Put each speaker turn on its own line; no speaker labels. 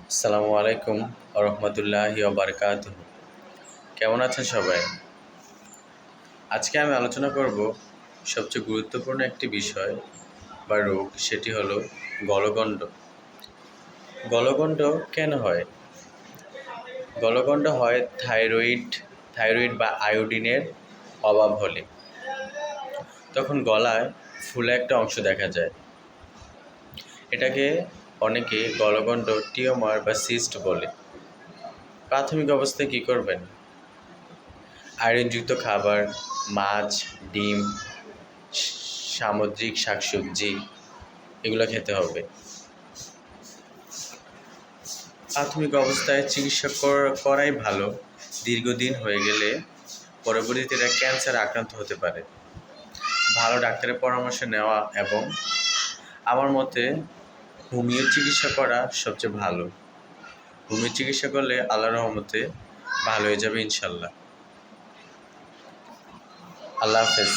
আসসালামু আলাইকুম রহমতুল্লাহি বারকাতুহু। কেমন আছেন সবাই? আজকে আমি আলোচনা করব সবচেয়ে গুরুত্বপূর্ণ একটি বিষয় বা রোগ, সেটি হলো গলগণ্ড। গলগণ্ড কেন হয়? গলগণ্ড হয় থাইরয়েড বা আয়োডিনের অভাব হলে। তখন গলায় ফুলে একটা অংশ দেখা যায়। এটাকে অনেকে গলগণ্ড টিউমার বা সিস্ট বলে। প্রাথমিক অবস্থায় কী করবেন? আয়রনযুক্ত খাবার, মাছ, ডিম, সামুদ্রিক শাকসবজি এগুলো খেতে হবে। প্রাথমিক অবস্থায় চিকিৎসা করাই ভালো। দীর্ঘদিন হয়ে গেলে পরবর্তীতে এটা ক্যান্সার আক্রান্ত হতে পারে। ভালো ডাক্তারের পরামর্শ নেওয়া এবং আমার মতে হোমিও চিকিৎসা করা সবচেয়ে ভালো। হোমিও চিকিৎসা করলে আল্লাহর রহমতে ভালো হয়ে যাবে ইনশাল্লাহ। আল্লাহ হাফেজ।